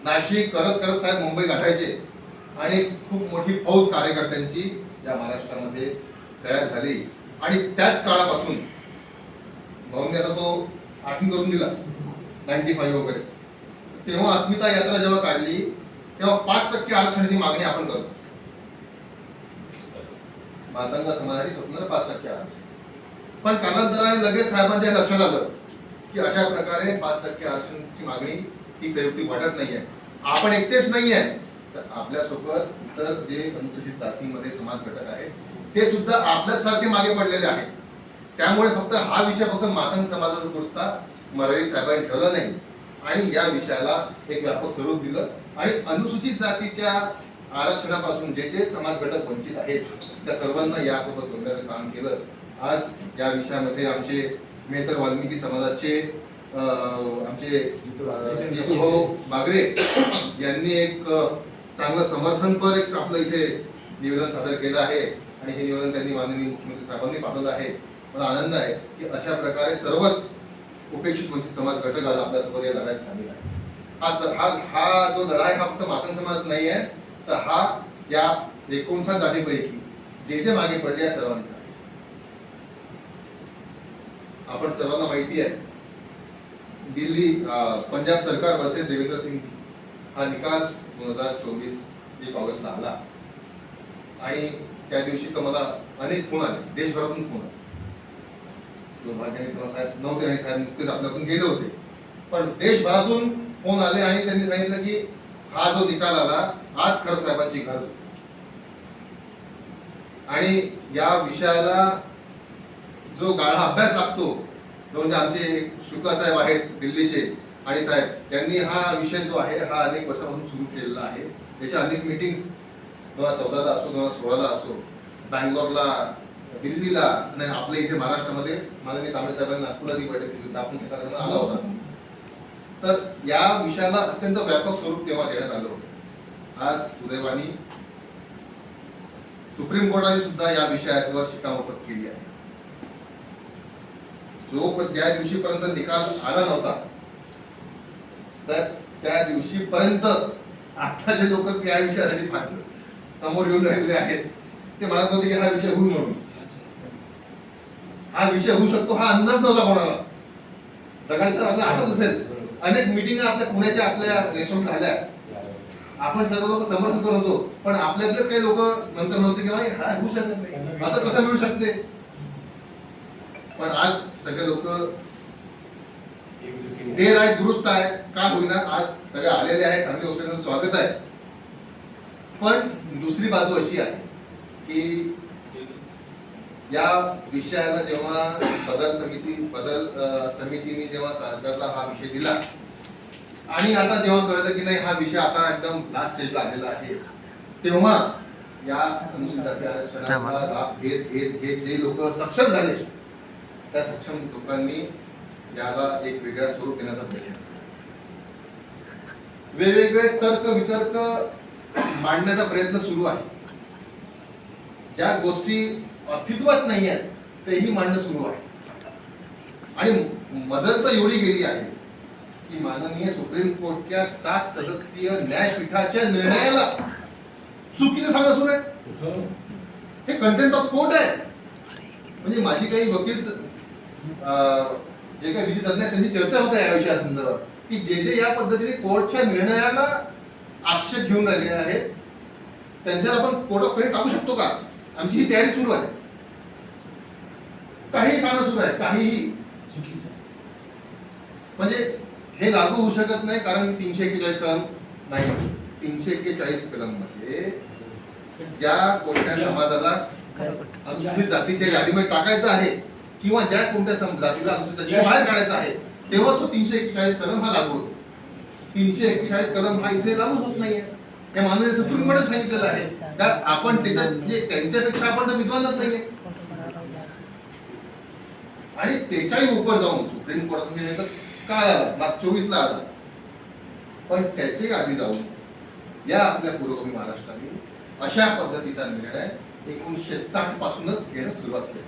नाशिक करत करत साहेब मुंबई गाठायचे आणि खूप मोठी फौज कार्यकर्त्यांची या महाराष्ट्रामध्ये तयार झाली. आणि त्याच काळापासून भाऊंनी आता तो आठवण करून दिला 95 वगैरे, तेव्हा अस्मिता यात्रा जेव्हा काढली तेव्हा 5% आरक्षणाची मागणी आपण करतो. मातंग समाजाची स्वतंत्र 5% आरक्षण. पण कालांतराने लगेच साहेबांच्या लक्षात आलं की अशा प्रकारे 5% आरक्षणाची मागणी ही संयुक्तिक वाटत नाहीये. आपण एकटेच नाहीये, तर आपल्यासोबत इतर जे अनुसूचित जातीमध्ये समाज घटक आहेत ते सुद्धा आपल्यासारखे मागे पडलेले आहेत. त्यामुळे फक्त हा विषय फक्त मातंग समाजाचा पुरता मर्यादित साहेबांनी ठेवला नाही आणि या विषयाला एक व्यापक स्वरूप दिलं आणि अनुसूचित जातीच्या आरक्षणापासून जे जे समाज घटक वंचित आहेत त्या सर्वांना यासोबत जोडण्याचं काम केलं. आज या विषयामध्ये आमचे मेहतर वाल्मिकी समाजाचे आमचे जितूभाऊ बागरे यांनी एक चांगलं समर्थनपर एक आपलं इथे निवेदन सादर केलं आहे आणि हे निवेदन त्यांनी माननीय मुख्यमंत्री साहेबांनी पाठवलं आहे. मला आनंद आहे की अशा प्रकारे सर्वच उपेक्षित वंचित समाज घटक आज आपल्यासोबत या लढ्यात सामील आहे. हा जो लढा आहे हा फक्त मातंग समाज नाही आहे, तर हा या 59 जातीपैकी जे जे मागे पडले या सर्वांचा आहे. आपण सर्वांना माहिती आहे दिल्ली पंजाब सरकार वर्सेस देवेंद्र सिंगजी हा निकाल 2024 1 ऑगस्टला आला आणि त्या दिवशी तर मला अनेक फोन आले, देशभरातून फोन आले. दुर्भाग्याने तेव्हा साहेब नव्हते आणि साहेब नुकतेच आपल्यातून गेले होते, पण देशभरातून फोन आले आणि त्यांनी सांगितलं की हा जो निकाल आला आज खरं साहेबांची गरज होती. आणि या विषयाला जो गाढा अभ्यास लागतो तो म्हणजे आमचे शुक्ला साहेब आहेत दिल्लीचे आणि साहेब यांनी हा विषय जो आहे हा अनेक वर्षापासून सुरू केलेला आहे. त्याच्या अनेक मीटिंग्स 2014ला असो 2016ला असो, बँगलोरला, दिल्लीला नाही आपल्या इथे महाराष्ट्रामध्ये माननीय कांबळे साहेबांनी नागपूरला ती बैठक दिली आपण कार्यक्रम आला होता. तर या विषयाला अत्यंत व्यापक स्वरूप तेव्हा देण्यात आलं होतं. आज सुदैवाने सुप्रीम कोर्टाने सुद्धा या विषयावर शिक्कामोर्तब केली आहे. ज्या दिवशीपर्यंत निकाल आला नव्हता तर त्या दिवशीपर्यंत आता जे लोक त्या विषयासाठी समोर येऊन राहिलेले आहेत ते म्हणत नव्हते की हा विषय होऊ म्हणून. हा विषय होऊ शकतो हा अंदाज नव्हता कोणाला. दगाडे सर आपल्याला आठवत असेल अनेक मिटिंग आपल्या पुण्याच्या आपल्या रेस्टॉरंट झाल्या, आपण सर्व लोक समर्थन करत होतो, पण आपल्यातलेच काही लोक नंतर नव्हते की भाई हा होऊ शकत नाही, असं कसं मिळू शकते. पण आज सगळे लोक देर आहे दुरुस्त आहे का होईना आज सगळे आलेले आहेत, चांगल्या गोष्टींचं स्वागत आहे. पण दुसरी बाजू अशी आहे की या विषयाला जेव्हा बदल समितीने जेव्हा सरकारला हा विषय दिला आणि आता जेव्हा कळलं की नाही हा विषय आता एकदम लास्ट स्टेजला आलेला आहे, तेव्हा या अनुसूचित जाती आरक्षणाला लाभ घेत घेत घेत जे लोक सक्षम झाले त्या सक्षम लोकांनी याला एक वेगळ्या स्वरूप देण्याचा प्रयत्न केला. वेगवेगळे तर्क वितर्क मांडण्याचा प्रयत्न सुरू आहे. ज्या गोष्टी अस्तित्वात नाही आहेत तेही मांडणं सुरू आहे. आणि मजल तर एवढी गेली आहे की माननीय सुप्रीम कोर्टच्या 7 सदस्यीय न्यायपीठाच्या निर्णयाला चुकीचं सांगणं सुरू आहे. हे कंटेंट ऑफ कोर्ट आहे. म्हणजे माझी काही वकील जे काही विधी तज्ञ आहेत त्यांची चर्चा होत आहे या विषया संदर्भात की जे जे या पद्धतीने कोर्टच्या निर्णयाला आक्षेप घेऊन राहिले आहेत त्यांच्यावर आपण कोर्ट ऑफ क्रेडिट टाकू शकतो का. आमची ही तयारी सुरू आहे. काही सांगणं सुरू आहे, काहीही चुकीचं. म्हणजे हे लागू होऊ शकत नाही कारण 341 कलम नाही. 341 कलम मध्ये ज्या कोणत्या समाजाला अनुसूचित जातीच्या यादीमध्ये टाकायचं आहे किंवा ज्या कोणत्या जातीला अनुसूचित जाती बाहेर काढायचं आहे तेव्हा तो 341 कलम हा लागू होतो. 341 कलम हा इथे लागूच होत नाहीये. हे माननीय सुप्रीम कोर्टाने सांगितलेलं आहे. त्यात आपण त्याच्यात म्हणजे त्यांच्यापेक्षा आपण तर विद्वानच नाहीये. आणि त्याच्याही उपर जाऊन सुप्रीम कोर्टाचा निर्णय काल आला, माग 24ला आला, पण त्याचे आधी जाऊन या आपल्या पूर्वकवी महाराष्ट्राने अशा पद्धतीचा निर्णय 1960 पासूनच घेणं सुरुवात केली.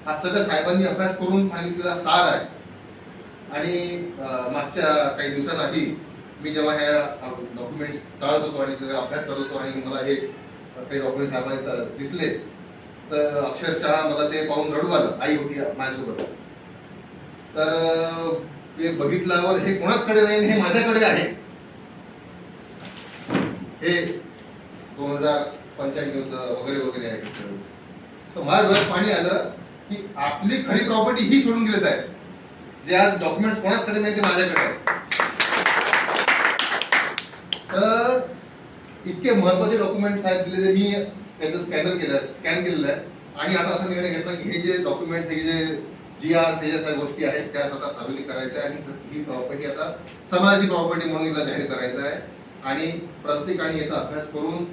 हा सगळं साहेबांनी अभ्यास करून सांगितलेला सार आहे. आणि मागच्या काही दिवसांआधी मी जेव्हा ह्या डॉक्युमेंट्स चालत होतो आणि त्याचा अभ्यास करत होतो आणि मला हे काही डॉक्युमेंट्स साहेबांनी दिसले, तर अक्षरशः मला ते पाहून रडू आलं. आई होती माझ्यासोबत. तर ते बघितल्यावर हे कोणाचकडे नाही, हे माझ्याकडे आहे. हे 2095 वगैरे वगैरे आहे सगळं. तर माझ्या डोळ्यात पाणी आलं की आपली खरी प्रॉपर्टी ही सोडून गेलीच आहे. जे आज डॉक्युमेंट्स कोणाचकडे नाही ते माझ्याकडे आहे. तर इतके महत्वाचे डॉक्युमेंट साहेब दिले, मी त्यांचं स्कॅन केलेलं आहे आणि आता असा निर्णय घेतला की हे जे डॉक्युमेंट्स, हे जे GRs, हे ज्या सगळ्या गोष्टी आहेत त्या स्वतः सार्वजनिक करायच्या आहे आणि ही प्रॉपर्टी आता समाजाची प्रॉपर्टी म्हणून हिला जाहीर करायचं आहे. आणि प्रत्येकाने याचा अभ्यास करून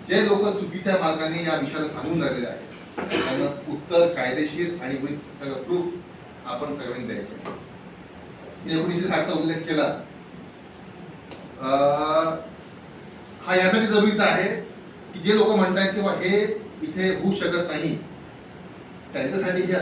जे लोक चुकीच्या मार्गाने या विषयाला सांगून राहिलेले आहेत त्यांना उत्तर कायदेशीर आणि विथ सगळं प्रूफ आपण सगळ्यांनी द्यायचे. 1960चा उल्लेख केला, हा यासाठी जरुरीचा आहे की जे लोक म्हणतात की हे इथे होऊ शकत नाही त्यांच्यासाठी हे